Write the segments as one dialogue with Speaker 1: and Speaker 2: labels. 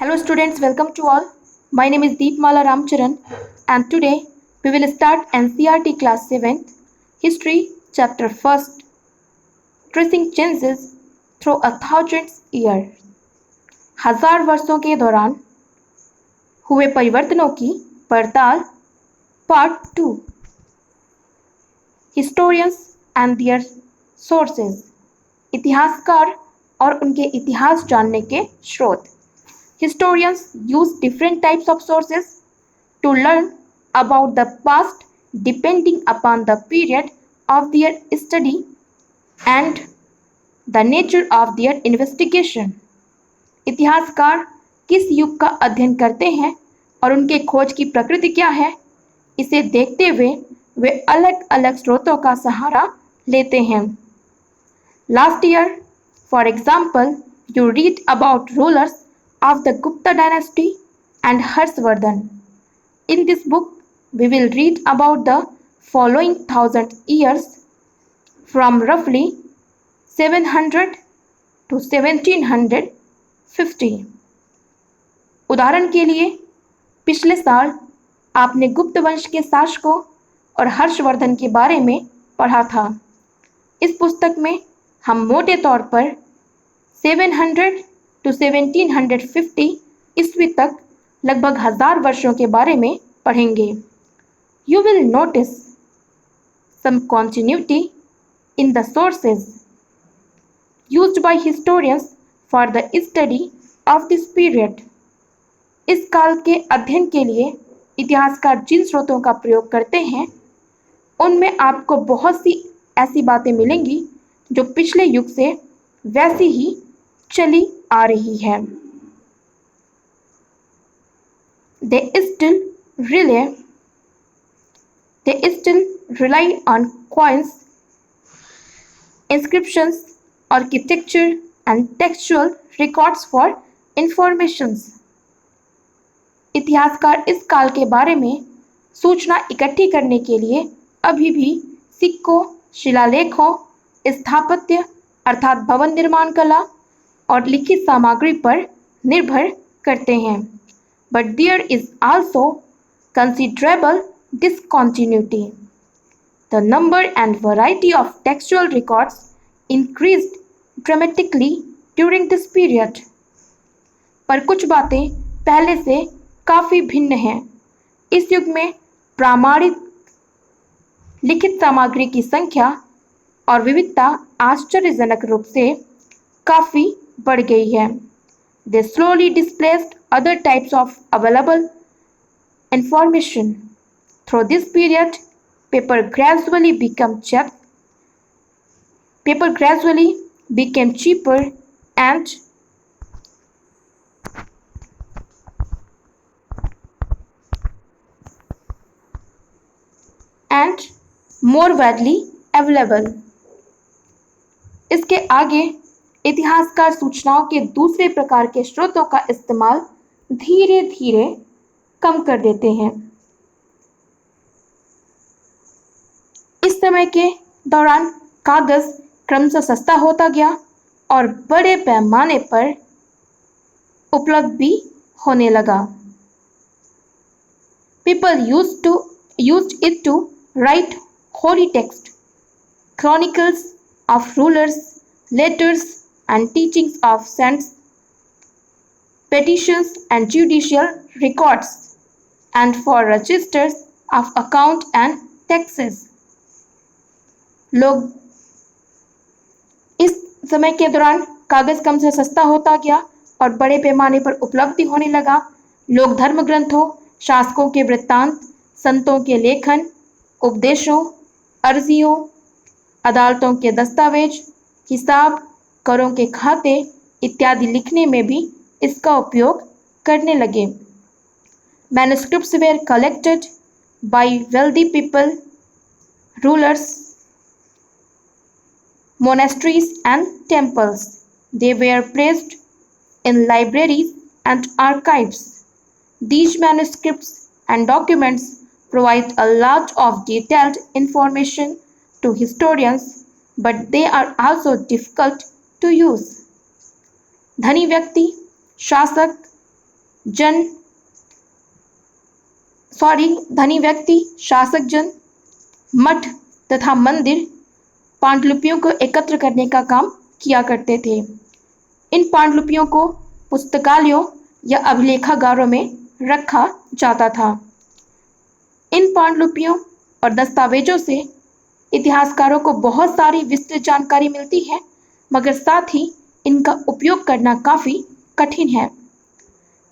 Speaker 1: Hello students, welcome to all. My name is Deepmala Ramcharan and today we will start NCERT class 7th History chapter 1st Tracing Changes through a thousand years. हजार वर्षों के दौरान हुए परिवर्तनों की पड़ताल part 2 Historians and their sources. इतिहासकार और उनके इतिहास जानने के स्रोत. Historians use different types of sources to learn about the past depending upon the period of their study and the nature of their investigation. इतिहासकार किस युग का अध्ययन करते हैं और उनके खोज की प्रकृति क्या है, इसे देखते हुए वे अलग अलग स्रोतों का सहारा लेते हैं. Last year, for example, you read about rulers of the Gupta dynasty and Harshvardhan. In this book, we will read about the following 1000 years from roughly 700 to 1750. उदाहरण के लिए, पिछले साल आपने गुप्त वंश के शासकों और हर्षवर्धन के बारे में पढ़ा था. इस पुस्तक में हम मोटे तौर पर 700 to 1750 ईस्वी तक लगभग 1000 वर्षों के बारे में पढ़ेंगे. You will notice some continuity in the sources used by historians for the study of this period. इस काल के अध्ययन के लिए इतिहासकार जिन स्रोतों का प्रयोग करते हैं, उनमें आपको बहुत सी ऐसी बातें मिलेंगी जो पिछले युग से वैसी ही चली आ रही है. They still rely on coins, inscriptions, architecture and textual records for informations. इतिहासकार इस काल के बारे में सूचना इकट्ठी करने के लिए अभी भी सिक्कों, शिलालेखों, स्थापत्य अर्थात भवन निर्माण कला और लिखित सामग्री पर निर्भर करते हैं. But there is also considerable discontinuity. The number and variety of textual records increased dramatically during this period. पर कुछ बातें पहले से काफ़ी भिन्न हैं. इस युग में प्रामाणिक लिखित सामग्री की संख्या और विविधता आश्चर्यजनक रूप से काफ़ी बढ़ गई है. They slowly displaced other types of available information. Through this period, paper gradually became cheaper and more widely available. इसके आगे इतिहासकार सूचनाओं के दूसरे प्रकार के स्रोतों का इस्तेमाल धीरे धीरे कम कर देते हैं. इस समय के दौरान कागज क्रमशः सस्ता होता गया और बड़े पैमाने पर उपलब्ध भी होने लगा. People used it to write holy text, chronicles of rulers, letters and teachings of saints, petitions and judicial records, and for registers of account and taxes. लोग इस समय के दौरान कागज कम से सस्ता होता गया और बड़े पैमाने पर उपलब्धि होने लगा. लोग धर्म ग्रंथों, शासकों के वृत्तांत, संतों के लेखन, उपदेशों, अर्जियों, अदालतों के दस्तावेज, हिसाब, करों के खाते इत्यादि लिखने में भी इसका उपयोग करने लगे. Manuscripts were collected by wealthy people, rulers, monasteries and temples. They were placed in libraries and archives. These manuscripts and documents provide a lot of detailed information to historians, but they are also difficult to use. धनी व्यक्ति, शासक, धनी व्यक्ति, शासक जन, मठ तथा मंदिर पांडुलिपियों को एकत्र करने का काम किया करते थे। इन पांडुलिपियों को पुस्तकालयों या अभिलेखागारों में रखा जाता था। इन पांडुलिपियों और दस्तावेजों से इतिहासकारों को बहुत सारी विस्तृत जानकारी मिलती है, मगर साथ ही इनका उपयोग करना काफ़ी कठिन है।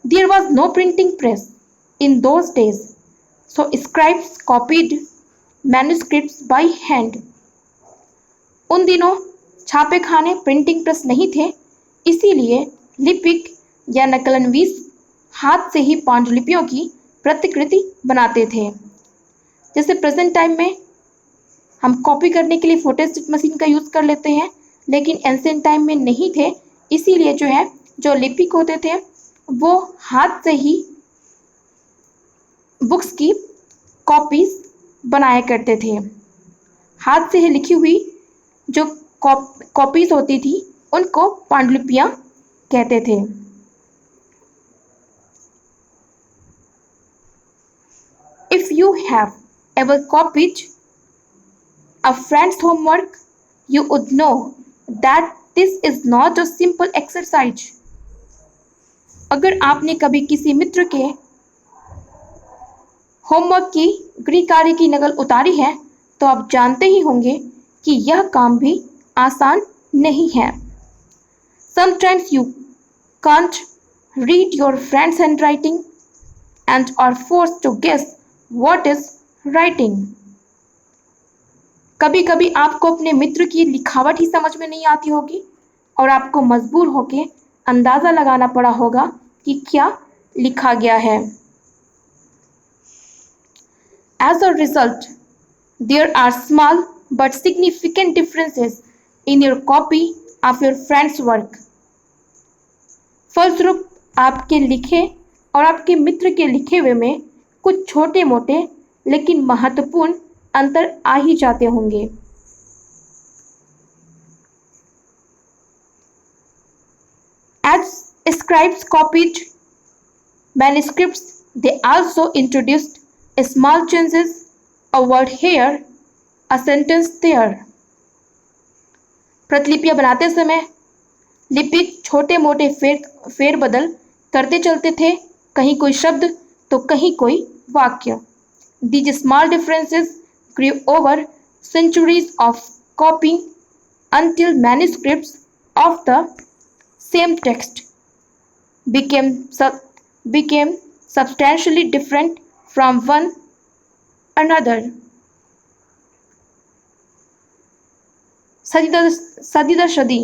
Speaker 1: There was no printing press in those days, so scribes copied manuscripts by hand. उन दिनों छापे खाने प्रिंटिंग प्रेस नहीं थे, इसीलिए लिपिक या नकलनवीस हाथ से ही पांडुलिपियों की प्रतिकृति बनाते थे। जैसे प्रेजेंट टाइम में हम कॉपी करने के लिए फोटोस्टेट मशीन का यूज़ कर लेते हैं, लेकिन एंशिएंट टाइम में नहीं थे, इसीलिए जो लिपिक होते थे वो हाथ से ही बुक्स की कॉपीज बनाया करते थे। हाथ से ही लिखी हुई जो कॉपीज होती थी उनको पांडुलिपियाँ कहते थे। If you have ever copied a friend's homework, you would know that this is not a simple exercise. अगर आपने कभी किसी मित्र के होमवर्क की गृह कार्य की नकल उतारी है तो आप जानते ही होंगे कि यह काम भी आसान नहीं है। Sometimes you can't read your friend's handwriting and are forced to guess what is writing. कभी कभी आपको अपने मित्र की लिखावट ही समझ में नहीं आती होगी और आपको मजबूर होकर अंदाज़ा लगाना पड़ा होगा कि क्या लिखा गया है। As a result, there are small but significant differences in your copy of your friend's work. फलस्वरूप आपके लिखे और आपके मित्र के लिखे हुए में कुछ छोटे मोटे लेकिन महत्वपूर्ण अंतर आ ही जाते होंगे। As scribes copied manuscripts, they also introduced small changes, a word here, a sentence there. प्रतिलिपियां बनाते समय लिपिक छोटे मोटे फेरबदल करते चलते थे, कहीं कोई शब्द तो कहीं कोई वाक्य। These small differences grew over centuries of copying until manuscripts of the same text became substantially different from one another. सदी दर सदी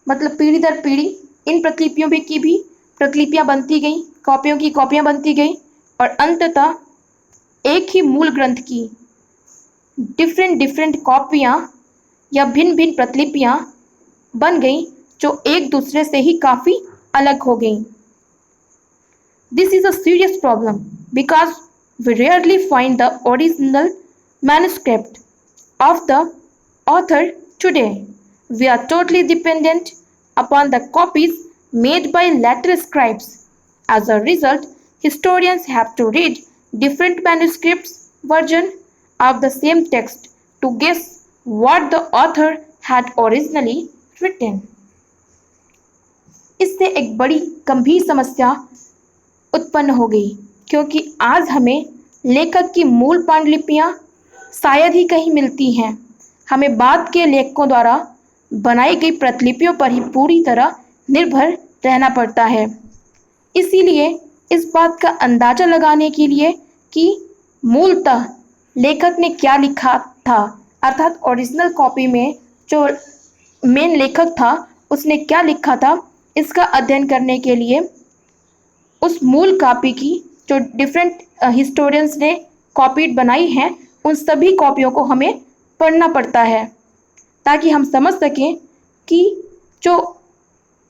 Speaker 1: मतलब पीढ़ी दर पीढ़ी इन प्रतिलिपियों की भी प्रतिलिपियां बनती गई, कॉपियों की कॉपियां बनती गई और अंततः एक ही मूल ग्रंथ की डिफरेंट कॉपियां या भिन्न प्रतिलिपियां बन गई जो एक दूसरे से ही काफ़ी अलग हो गई। This is a serious problem because we rarely find the original manuscript of the author today. We are totally dependent upon the copies made by later scribes. As a result, historians have to read different manuscripts version of the same text to guess what the author had originally written. इससे एक बड़ी गंभीर समस्या उत्पन्न हो गई क्योंकि आज हमें लेखक की मूल पांडुलिपियां शायद ही कहीं मिलती हैं। हमें बाद के लेखकों द्वारा बनाई गई प्रतिलिपियों पर ही पूरी तरह निर्भर रहना पड़ता है। इसीलिए इस बात का अंदाज़ा लगाने के लिए कि मूलतः लेखक ने क्या लिखा था, अर्थात ओरिजिनल कॉपी में जो मेन लेखक था उसने क्या लिखा था, इसका अध्ययन करने के लिए उस मूल कॉपी की जो डिफरेंट हिस्टोरियंस ने कॉपीड बनाई हैं उन सभी कॉपियों को हमें पढ़ना पड़ता है ताकि हम समझ सकें कि जो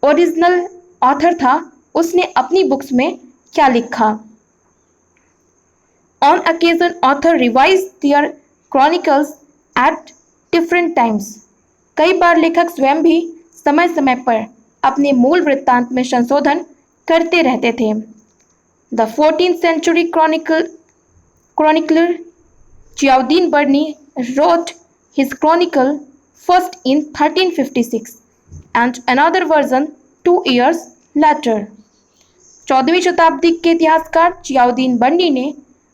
Speaker 1: ओरिजिनल ऑथर था उसने अपनी बुक्स में क्या लिखा। On occasion author revise their chronicles at different times. कई बार लेखक स्वयं भी समय समय पर अपने मूल वृत्तांत में संशोधन करते रहते थे। The 14th century chronicler Ziauddin Barni wrote his chronicle first in 1356 and another version 2 years later. 14वीं शताब्दी के इतिहासकार जियाउद्दीन बर्नी ने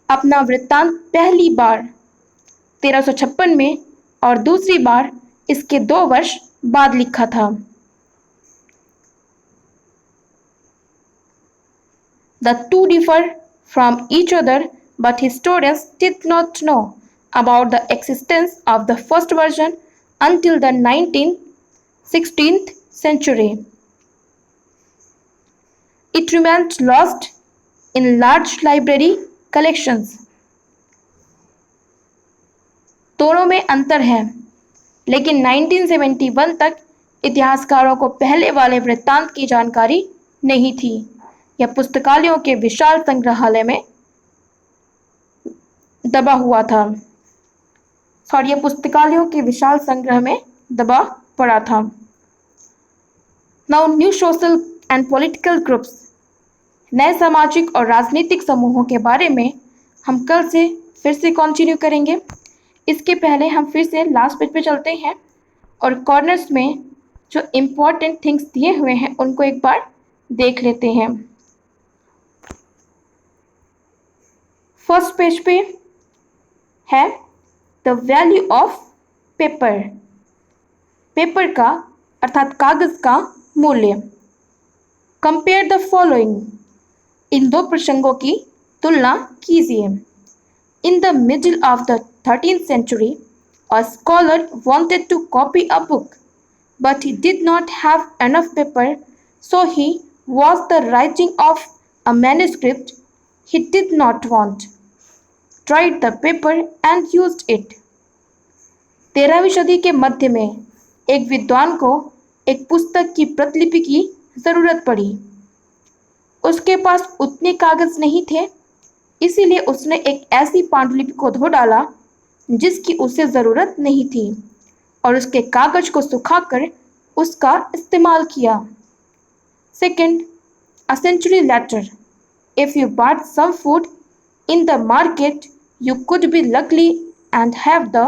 Speaker 1: अपना वृत्तांत पहली बार 1356 में और दूसरी बार इसके 2 वर्ष बाद लिखा था। The two differ from each other, but historians did not know about the existence of the first version until the 16th century. It remained lost in large library collections. दोनों में अंतर है, लेकिन 1971 तक इतिहासकारों को पहले वाले वृत्तांत की जानकारी नहीं थी। यह पुस्तकालयों के विशाल संग्रहालय में दबा हुआ था। यह पुस्तकालयों के विशाल संग्रह में दबा पड़ा था। Now new social and political groups, नए सामाजिक और राजनीतिक समूहों के बारे में हम कल से फिर से कंटिन्यू करेंगे। इसके पहले हम फिर से लास्ट पेज पे चलते हैं और कॉर्नर्स में जो इम्पोर्टेंट थिंग्स दिए हुए हैं उनको एक बार देख लेते हैं। फर्स्ट पेज पे है the value of paper, paper का अर्थात कागज का मूल्य। कंपेयर द फॉलोइंग, इन दो प्रसंगों की तुलना कीजिए। In the middle of the 13th century, a scholar wanted to copy a book, but he did not have enough paper, so he was the writing of a manuscript he did not want, tried the paper and used it. 13वीं सदी के मध्य में एक विद्वान को एक पुस्तक की प्रतिलिपि की जरूरत पड़ी। उसके पास उतने कागज नहीं थे, इसीलिए उसने एक ऐसी पांडुलिपि को धो डाला जिसकी उसे ज़रूरत नहीं थी और उसके कागज को सुखाकर उसका इस्तेमाल किया। Second, a century later, if you bought some food in the market, you could be lucky and have the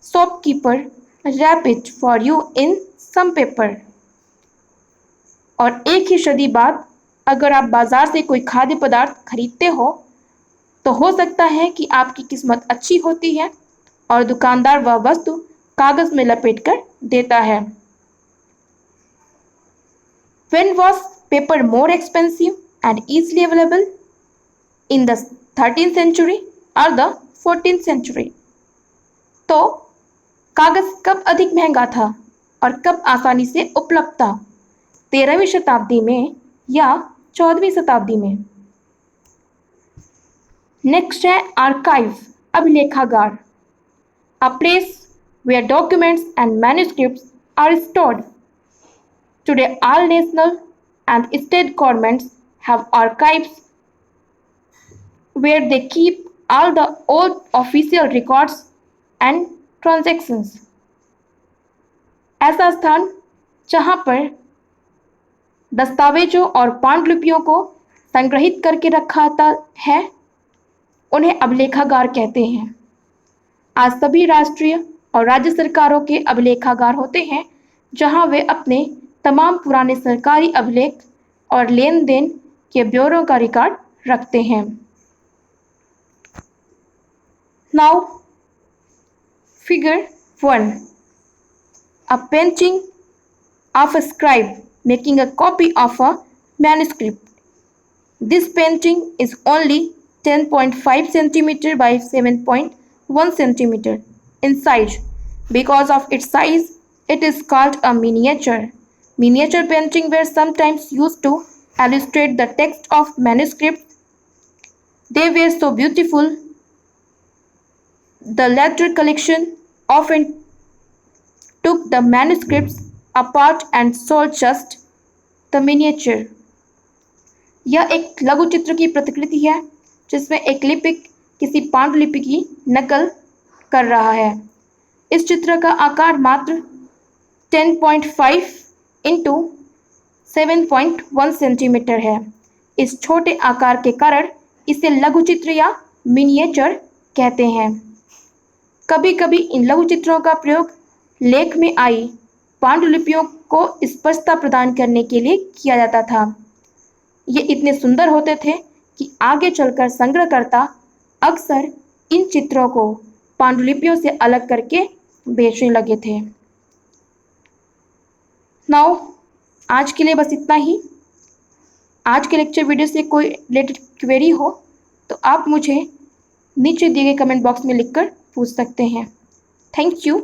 Speaker 1: shopkeeper wrap it for you in some paper. और एक ही सदी बाद अगर आप बाजार से कोई खाद्य पदार्थ खरीदते हो तो हो सकता है कि आपकी किस्मत अच्छी होती है और दुकानदार वह वस्तु कागज में लपेट कर देता है। When was paper more expensive and easily available? In the 13th century or the 14th century? तो कागज कब अधिक महंगा था और कब आसानी से उपलब्ध था, 13वीं शताब्दी में या 14वीं शताब्दी में? नेक्स्ट है आर्काइव, अभिलेखागार। A place where documents and manuscripts are stored. Today, all national and state governments have archives where they keep all the old official records and transactions. ऐसा स्थान जहाँ पर दस्तावेजों और पांडुलिपियों को संग्रहित करके रखा जाता है उन्हें अभिलेखागार कहते हैं। आज सभी राष्ट्रीय और राज्य सरकारों के अभिलेखागार होते हैं जहां वे अपने तमाम पुराने सरकारी अभिलेख और लेन देन के ब्यौरों का रिकॉर्ड रखते हैं। Now figure 1, a painting of a scribe making a copy of a manuscript. This painting is only 10.5 centimeter by 7.1 centimeter in size. Because of its size, it is called a miniature. Miniature painting were sometimes used to illustrate the text of manuscripts. They were so beautiful. The later collection often took the manuscripts apart and sold just the miniature. यह एक लघु चित्र की प्रतिकृति है जिसमें एक लिपिक किसी पांडुलिपि की नकल कर रहा है। इस चित्र का आकार मात्र 10.5 इंटू 7.1 सेंटीमीटर है इस छोटे आकार के कारण इसे लघु चित्र या मिनिएचर कहते हैं। कभी कभी इन लघु चित्रों का प्रयोग लेख में आई पांडुलिपियों को स्पष्टता प्रदान करने के लिए किया जाता था। ये इतने सुंदर होते थे कि आगे चलकर संग्रहकर्ता अक्सर इन चित्रों को पांडुलिपियों से अलग करके बेचने लगे थे। नाउ आज के लिए बस इतना ही। आज के लेक्चर वीडियो से कोई रिलेटेड क्वेरी हो तो आप मुझे नीचे दिए गए कमेंट बॉक्स में लिखकर पूछ सकते हैं। Thank you.